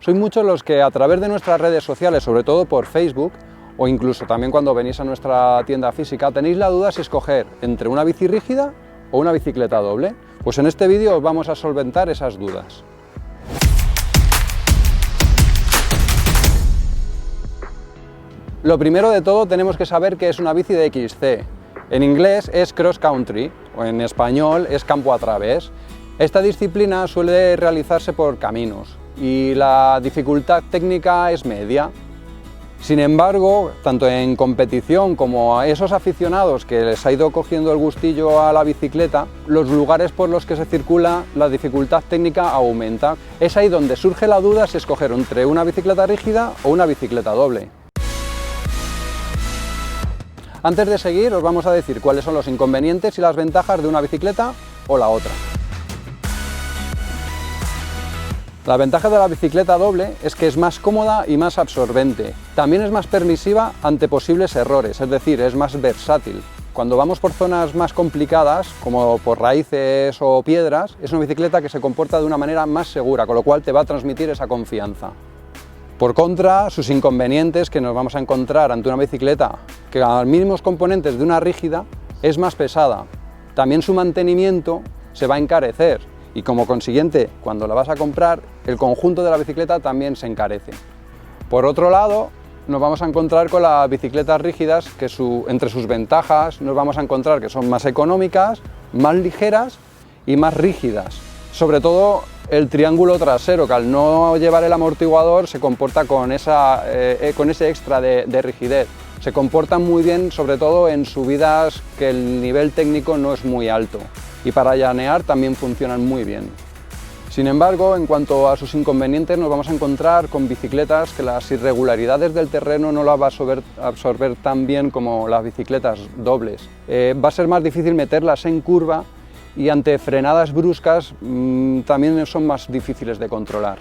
Sois muchos los que a través de nuestras redes sociales, sobre todo por Facebook, o incluso también cuando venís a nuestra tienda física, tenéis la duda si escoger entre una bici rígida o una bicicleta doble. Pues en este vídeo os vamos a solventar esas dudas. Lo primero de todo tenemos que saber qué es una bici de XC. En inglés es cross country, o en español es campo a través. Esta disciplina suele realizarse por caminos y la dificultad técnica es media. Sin embargo, tanto en competición como a esos aficionados que les ha ido cogiendo el gustillo a la bicicleta, los lugares por los que se circula, la dificultad técnica aumenta. Es ahí donde surge la duda si escoger entre una bicicleta rígida o una bicicleta doble. Antes de seguir, os vamos a decir cuáles son los inconvenientes y las ventajas de una bicicleta o la otra. La ventaja de la bicicleta doble es que es más cómoda y más absorbente. También es más permisiva ante posibles errores, es decir, es más versátil. Cuando vamos por zonas más complicadas, como por raíces o piedras, es una bicicleta que se comporta de una manera más segura, con lo cual te va a transmitir esa confianza. Por contra, sus inconvenientes que nos vamos a encontrar ante una bicicleta que a los mismos componentes de una rígida es más pesada. También su mantenimiento se va a encarecer y como consiguiente, cuando la vas a comprar, el conjunto de la bicicleta también se encarece. Por otro lado, nos vamos a encontrar con las bicicletas rígidas que entre sus ventajas nos vamos a encontrar que son más económicas, más ligeras y más rígidas. Sobre todo el triángulo trasero, que al no llevar el amortiguador se comporta con ese extra de rigidez. Se comportan muy bien, sobre todo en subidas que el nivel técnico no es muy alto. Y para llanear también funcionan muy bien. Sin embargo, en cuanto a sus inconvenientes, nos vamos a encontrar con bicicletas que las irregularidades del terreno no las va a absorber tan bien como las bicicletas dobles. Va a ser más difícil meterlas en curva y ante frenadas bruscas también son más difíciles de controlar.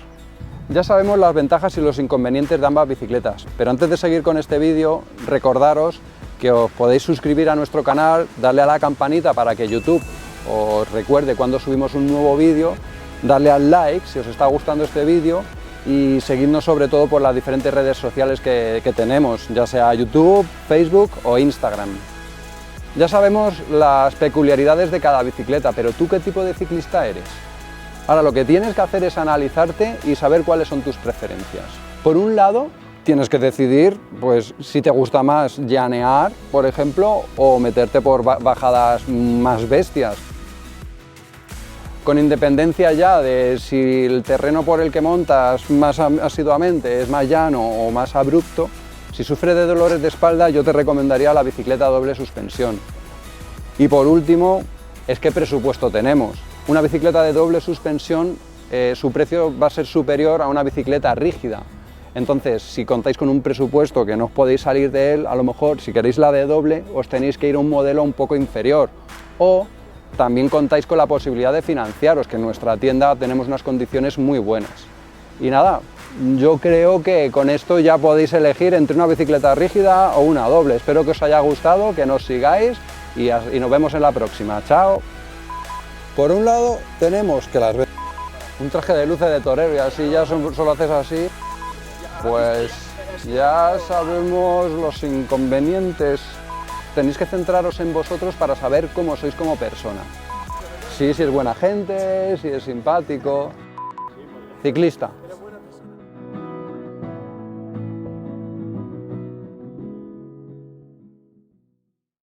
Ya sabemos las ventajas y los inconvenientes de ambas bicicletas, pero antes de seguir con este vídeo, recordaros que os podéis suscribir a nuestro canal, darle a la campanita para que YouTube os recuerde cuando subimos un nuevo vídeo, darle al like si os está gustando este vídeo y seguidnos sobre todo por las diferentes redes sociales que tenemos, ya sea YouTube, Facebook o Instagram. Ya sabemos las peculiaridades de cada bicicleta, pero ¿tú qué tipo de ciclista eres? Ahora lo que tienes que hacer es analizarte y saber cuáles son tus preferencias. Por un lado, tienes que decidir pues, si te gusta más llanear, por ejemplo, o meterte por bajadas más bestias. Con independencia ya de si el terreno por el que montas más asiduamente es más llano o más abrupto, si sufres de dolores de espalda yo te recomendaría la bicicleta doble suspensión. Y por último, es qué presupuesto tenemos. Una bicicleta de doble suspensión, su precio va a ser superior a una bicicleta rígida. Entonces, si contáis con un presupuesto que no os podéis salir de él, a lo mejor si queréis la de doble os tenéis que ir a un modelo un poco inferior. O también contáis con la posibilidad de financiaros, que en nuestra tienda tenemos unas condiciones muy buenas. Y nada, yo creo que con esto ya podéis elegir entre una bicicleta rígida o una doble. Espero que os haya gustado, que nos sigáis y nos vemos en la próxima. ¡Chao! Por un lado tenemos que un traje de luces de torero y así ya solo haces así, pues ya sabemos los inconvenientes. Tenéis que centraros en vosotros para saber cómo sois como persona. Si es buena gente, si es simpático. Ciclista.